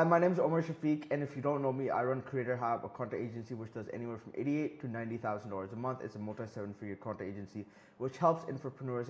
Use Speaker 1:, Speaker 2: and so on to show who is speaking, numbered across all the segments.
Speaker 1: Hi, my name is Omar Shafiq, and if you don't know me, I run Creator Hub, a content agency which does anywhere from $88 to $90,000 a month. It's a multi-seven-figure content agency which helps entrepreneurs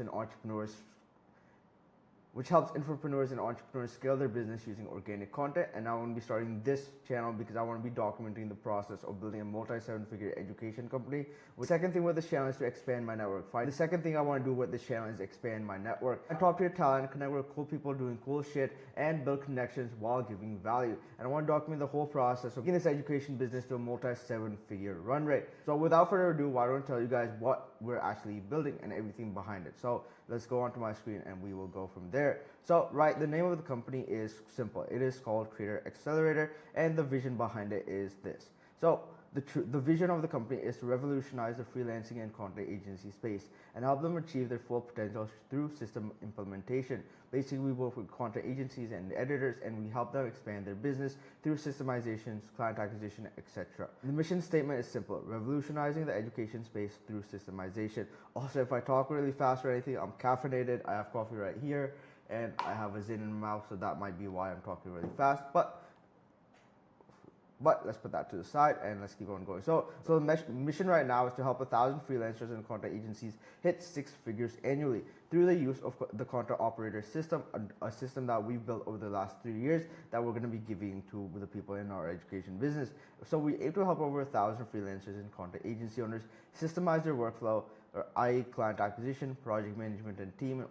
Speaker 1: scale their business using organic content. And now I'm going to be starting this channel because I want to be documenting the process of building a multi-seven-figure education company. The second thing with this channel is to expand my network. The second thing I want to do with this channel is expand my network and talk to your talent, connect with cool people doing cool shit, and build connections while giving value. And I want to document the whole process of getting this education business to a multi-seven-figure run rate. So without further ado, why don't I tell you guys what we're actually building and everything behind it. So let's go onto my screen and we will go from there. So the name of the company is simple. It is called Creator Accelerator, and the vision behind it is this. So the vision of the company is to revolutionize the freelancing and content agency space and help them achieve their full potential through system implementation. Basically, we work with content agencies and editors, and we help them expand their business through systemizations, client acquisition, etc. The mission statement is simple: revolutionizing the education space through systemization. Also, if I talk really fast or anything, I'm caffeinated. I have coffee right here, and I have a zin in my mouth, so that might be why I'm talking really fast. But let's put that to the side and let's keep on going. So the mission right now is to help 1,000 freelancers and content agencies hit 6 figures annually through the use of the content operator system, a system that we've built over the last 3 years that we're going to be giving to the people in our education business. So we aim to help over 1,000 freelancers and content agency owners systemize their workflow, or i.e. client acquisition, project management, and team in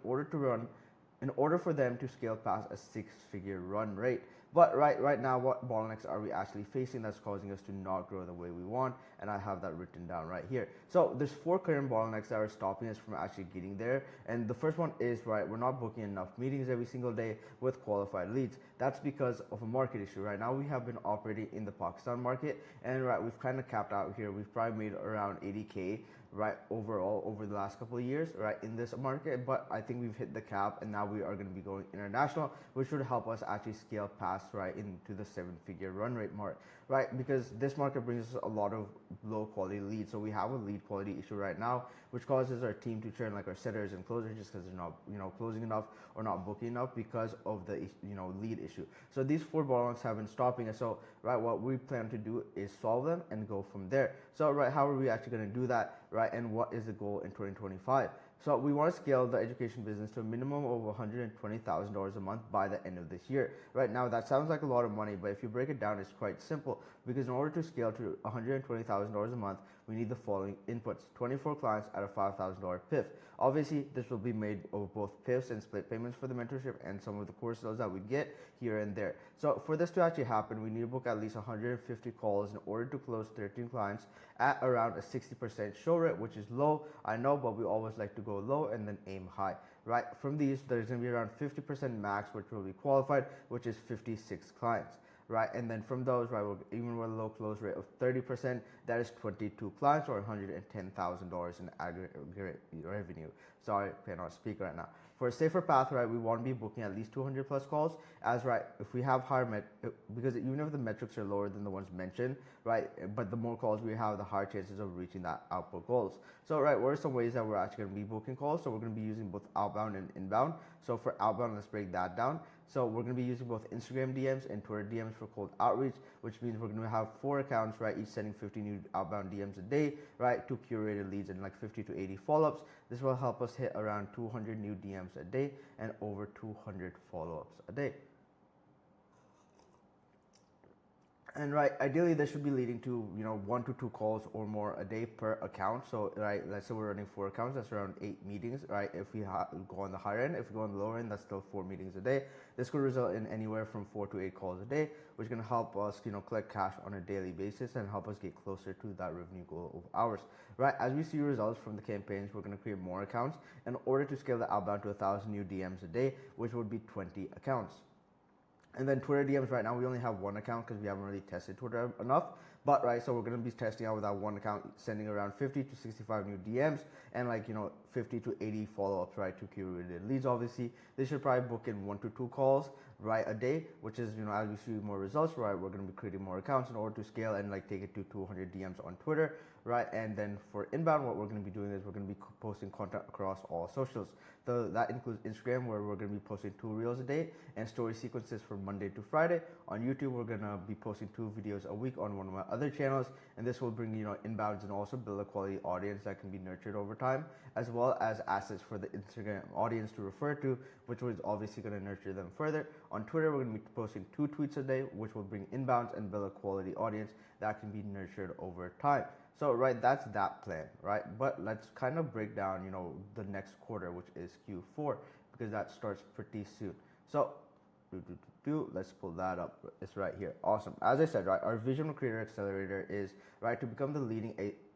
Speaker 1: order for them to scale past a 6-figure run rate. But right now, what bottlenecks are we actually facing that's causing us to not grow the way we want? And I have that written down right here. So there's 4 current bottlenecks that are stopping us from actually getting there. And the first one is, we're not booking enough meetings every single day with qualified leads. That's because of a market issue. Right now, we have been operating in the Pakistan market, and we've kind of capped out here. We've probably made around 80K overall over the last couple of years in this market, but I think we've hit the cap, and now we are going to be going international, which would help us actually scale past into the 7-figure run rate mark, because this market brings us a lot of low quality leads. So we have a lead quality issue right now, which causes our team to churn, like our setters and closers, just because they're not closing enough or not booking enough because of the lead issue. So these 4 bottlenecks have been stopping us. So what we plan to do is solve them and go from there. So how are we actually going to do that? And what is the goal in 2025? So we want to scale the education business to a minimum of $120,000 a month by the end of this year. Right now, that sounds like a lot of money, but if you break it down, it's quite simple. Because in order to scale to $120,000 a month, we need the following inputs: 24 clients at a $5,000 PIF. Obviously, this will be made of both PIFs and split payments for the mentorship and some of the course sales that we get here and there. So for this to actually happen, we need to book at least 150 calls in order to close 13 clients at around a 60% show rate, which is low, I know, but we always like to go low and then aim high. From these, there's going to be around 50% max, which will be qualified, which is 56 clients. And then from those, even with a low close rate of 30%, that is 22 clients or $110,000 in aggregate revenue. Sorry, I cannot speak right now. For a safer path, we want to be booking at least 200 plus calls, as if we have higher because even if the metrics are lower than the ones mentioned, but the more calls we have, the higher chances of reaching that output goals. So what are some ways that we're actually going to be booking calls? So we're going to be using both outbound and inbound. So for outbound, let's break that down. So we're going to be using both Instagram DMs and Twitter DMs for cold outreach, which means we're going to have 4 accounts, each sending 50 new outbound DMs a day, 2 curated leads and like 50 to 80 follow-ups. This will help us hit around 200 new DMs a day and over 200 follow-ups a day. And ideally, this should be leading to 1 to 2 calls or more a day per account. So let's say we're running 4 accounts, that's around 8 meetings. If we go on the higher end, if we go on the lower end, that's still 4 meetings a day. This could result in anywhere from 4 to 8 calls a day, which can help us collect cash on a daily basis and help us get closer to that revenue goal of ours. As we see results from the campaigns, we're going to create more accounts in order to scale the outbound to 1,000 new DMs a day, which would be 20 accounts. And then Twitter DMs, right now we only have 1 account because we haven't really tested Twitter enough. But so we're going to be testing out with that 1 account, sending around 50 to 65 new DMs and 50 to 80 follow-ups, to curated leads. Obviously, they should probably book in 1 to 2 calls, a day, which is, as we see more results, we're going to be creating more accounts in order to scale and take it to 200 DMs on Twitter, right? And then for inbound, what we're going to be doing is we're going to be posting content across all socials. So that includes Instagram, where we're going to be posting 2 reels a day, and story sequences from Monday to Friday. On YouTube, we're going to be posting 2 videos a week on one of my other channels, and this will bring inbounds and also build a quality audience that can be nurtured over time, as well as assets for the Instagram audience to refer to, which was obviously going to nurture them further. On Twitter, we're going to be posting 2 tweets a day, which will bring inbounds and build a quality audience that can be nurtured over time. So, right, that's that plan, right? But let's kind of break down, the next quarter, which is Q4, because that starts pretty soon. So, let's pull that up. It's right here. Awesome. As I said, right, our vision of Creator Accelerator is, right, to become the leading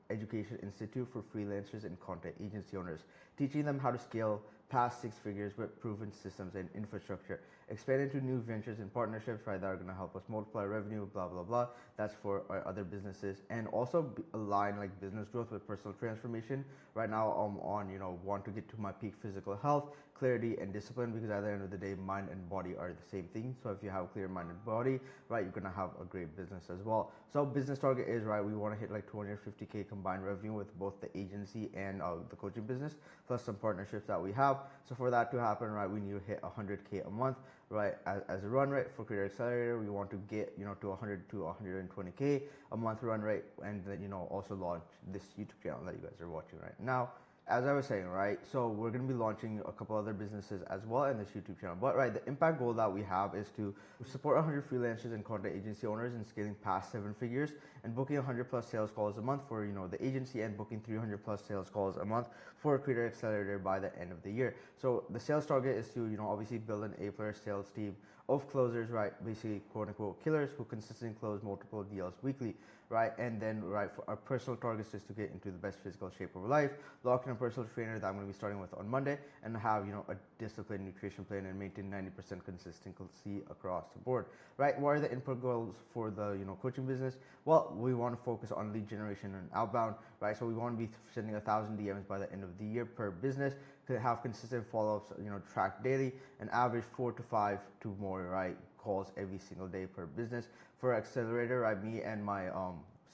Speaker 1: education institute for freelancers and content agency owners, teaching them how to scale past 6 figures with proven systems and infrastructure, expand into new ventures and partnerships, right, that are going to help us multiply revenue, blah, blah, blah. That's for our other businesses, and also align like business growth with personal transformation. Right now, I'm on, want to get to my peak physical health, clarity, and discipline, because at the end of the day, mind and body are the same thing. So if you have a clear mind and body, right, you're going to have a great business as well. So business target is, right, we want to hit like 250K combined revenue with both the agency and the coaching business, plus some partnerships that we have. So for that to happen, right, we need to hit 100K a month, right, as a run rate. For Creator Accelerator, we want to get, to 100 to 120K a month run rate, and then, also launch this YouTube channel that you guys are watching right now. As I was saying, right, so we're going to be launching a couple other businesses as well in this YouTube channel. But, right, the impact goal that we have is to support 100 freelancers and content agency owners in scaling past 7 figures and booking 100 plus sales calls a month for, the agency, and booking 300 plus sales calls a month for Creator Accelerator by the end of the year. So the sales target is to, obviously build an A-player sales team of closers, right, basically quote unquote killers who consistently close multiple deals weekly, right? And then, right, for our personal targets is to get into the best physical shape of life, lock in a personal trainer that I'm going to be starting with on Monday, and have, a disciplined nutrition plan and maintain 90% consistency across the board, right? What are the input goals for the, coaching business? Well, we want to focus on lead generation and outbound, right? So we want to be sending 1,000 DMs by the end of the year per business, to have consistent follow-ups, tracked daily, and average 4 to 5 to more, right, calls every single day per business. For Accelerator, right, me and my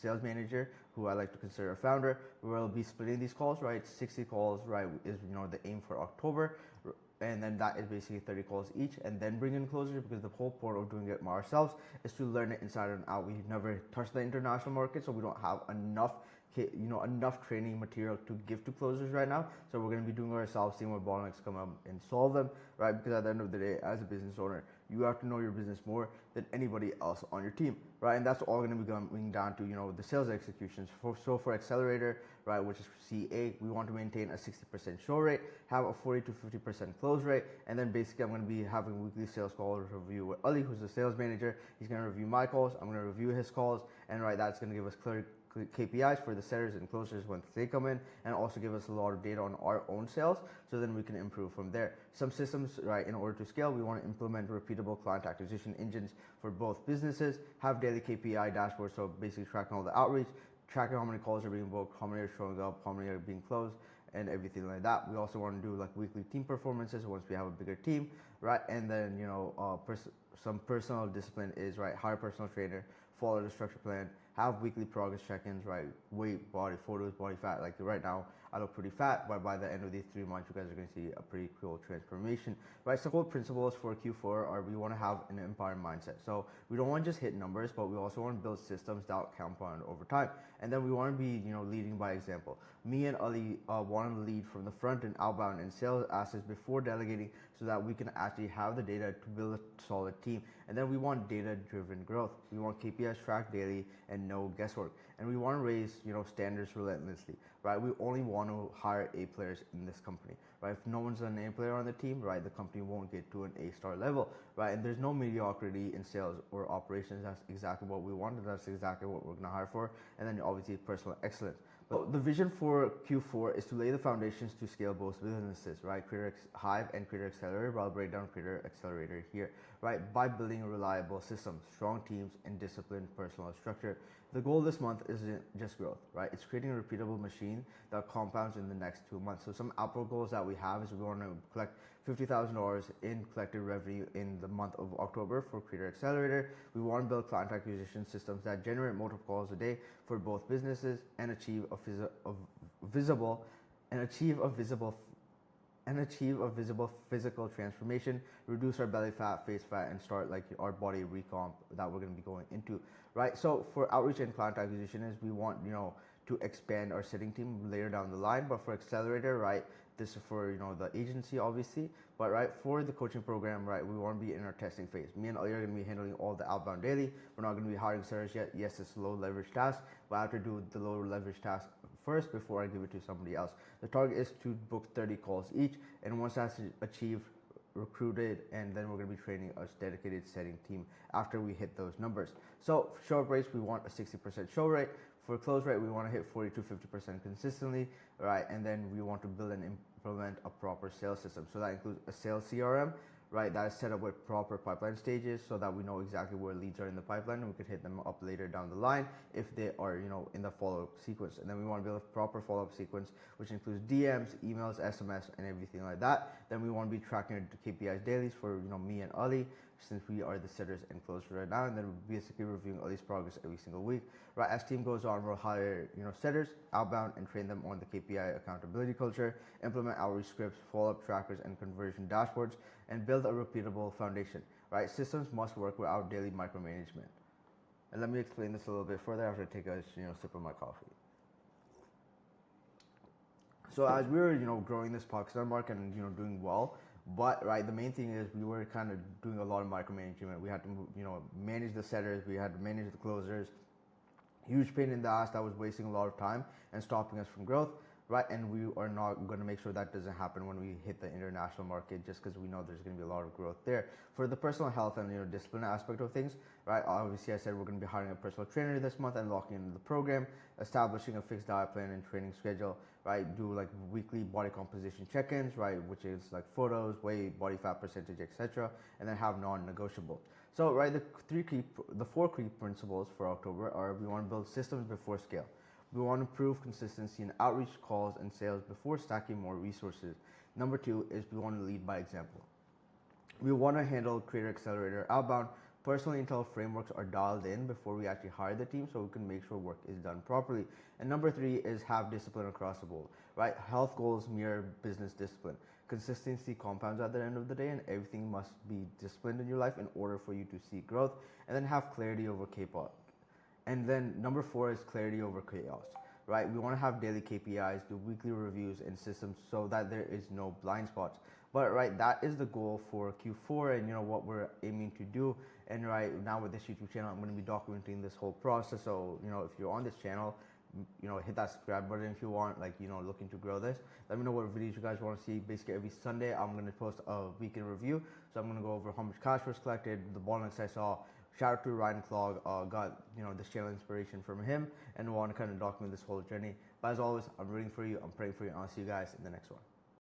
Speaker 1: sales manager, who I like to consider a founder, we'll be splitting these calls, right? 60 calls, right, is, the aim for October. And then that is basically 30 calls each, and then bring in closers, because the whole point of doing it ourselves is to learn it inside and out. We've never touched the international market, so we don't have enough training material to give to closers right now. So we're going to be doing it ourselves, seeing what bottlenecks come up and solve them, right? Because at the end of the day, as a business owner, you have to know your business more than anybody else on your team, right? And that's all going to be going down to, the sales executions. So for Accelerator, right, which is CA, we want to maintain a 60% show rate, have a 40 to 50% close rate, and then basically I'm going to be having weekly sales calls review with Ali, who's the sales manager. He's going to review my calls, I'm going to review his calls, and right, that's going to give us clear KPIs for the setters and closers once they come in, and also give us a lot of data on our own sales, so then we can improve from there. Some systems, right, in order to scale, we want to implement repeatable client acquisition engines for both businesses, have daily KPI dashboards, so basically tracking all the outreach, tracking how many calls are being booked, how many are showing up, how many are being closed, and everything like that. We also want to do like weekly team performances once we have a bigger team, right? And then, some personal discipline is, right, hire a personal trainer, follow the structure plan, have weekly progress check-ins, right? Weight, body photos, body fat. Like right now, I look pretty fat, but by the end of these 3 months, you guys are going to see a pretty cool transformation, right? So core principles for Q4 are, we want to have an empire mindset. So we don't want to just hit numbers, but we also want to build systems that compound over time. And then we want to be, leading by example. Me and Ali want to lead from the front and outbound and sales assets before delegating, so that we can actually have the data to build a solid team. And then we want data-driven growth. We want KPIs tracked daily and no guesswork. And we want to raise, standards relentlessly, right? We only want to hire A players in this company, right? If no one's an A player on the team, right, the company won't get to an A star level, right? And there's no mediocrity in sales or operations. That's exactly what we want, and that's exactly what we're gonna hire for. And then obviously personal excellence. But the vision for Q4 is to lay the foundations to scale both businesses, right? Creator Hive and Creator Accelerator, but I'll break down Creator Accelerator here, right? By building a reliable system, strong teams, and disciplined personal structure. The goal this month isn't just growth, right? It's creating a repeatable machine that compounds in the next 2 months. So some output goals that we have is we want to collect $50,000 in collected revenue in the month of October for Creator Accelerator. We want to build client acquisition systems that generate multiple calls a day for both businesses and achieve a visible physical transformation, reduce our belly fat, face fat, and start like our body recomp that we're going to be going into, right? So for outreach and client acquisition is we want, to expand our setting team later down the line, but for Accelerator, right, this is for, the agency obviously, but right, for the coaching program, right, we want to be in our testing phase. Me and Ali are going to be handling all the outbound daily. We're not going to be hiring sellers yet. Yes, it's a low leverage task, but I have to do the low leverage task first before I give it to somebody else. The target is to book 30 calls each, and once that's achieved, recruited, and then we're going to be training a dedicated setting team after we hit those numbers. So for show up rates, we want a 60% show rate. For close rate, we want to hit 40 to 50% consistently, right? And then we want to build and implement a proper sales system. So that includes a sales CRM, right? That is set up with proper pipeline stages so that we know exactly where leads are in the pipeline and we could hit them up later down the line if they are, in the follow-up sequence. And then we want to build a proper follow-up sequence, which includes DMs, emails, SMS, and everything like that. Then we want to be tracking our KPIs dailies for, me and Ali, since we are the setters and closers right now, and then we're basically reviewing Ali's progress every single week. Right, as team goes on, we'll hire, setters, outbound, and train them on the KPI accountability culture, implement outreach scripts, follow-up trackers, and conversion dashboards, and build a repeatable foundation. Right, systems must work without daily micromanagement. And let me explain this a little bit further after I take a sip of my coffee. So as we were, growing this Pakistan market and doing well, but right, the main thing is we were kind of doing a lot of micromanagement. We had to, manage the setters, we had to manage the closers. Huge pain in the ass that was wasting a lot of time and stopping us from growth, right? And we are not going to make sure that doesn't happen when we hit the international market, just because we know there's going to be a lot of growth there. For the personal health and discipline aspect of things, right? Obviously, I said we're going to be hiring a personal trainer this month and locking into the program, establishing a fixed diet plan and training schedule, right? Do like weekly body composition check-ins, right? Which is like photos, weight, body fat percentage, etc., and then have non-negotiables. So, right, the four key principles for October are: we want to build systems before scale. We want to improve consistency in outreach, calls, and sales before stacking more resources. Number 2 is we want to lead by example. We want to handle Creator Accelerator outbound personally until frameworks are dialed in before we actually hire the team, so we can make sure work is done properly. And number 3 is have discipline across the board, right? Health goals mirror business discipline. Consistency compounds at the end of the day, and everything must be disciplined in your life in order for you to see growth. And then have clarity over K-pop. And then number 4 is clarity over chaos, right? We want to have daily KPIs, do weekly reviews and systems so that there is no blind spots. But right, that is the goal for Q4 and what we're aiming to do. And right now with this YouTube channel, I'm going to be documenting this whole process. So, if you're on this channel, hit that subscribe button if you want, looking to grow this. Let me know what videos you guys want to see. Basically every Sunday, I'm going to post a weekend review. So I'm going to go over how much cash was collected, the bottlenecks I saw. Shout out to Ryan Clog, got this channel inspiration from him, and want to kind of document this whole journey. But as always, I'm rooting for you, I'm praying for you, and I'll see you guys in the next one.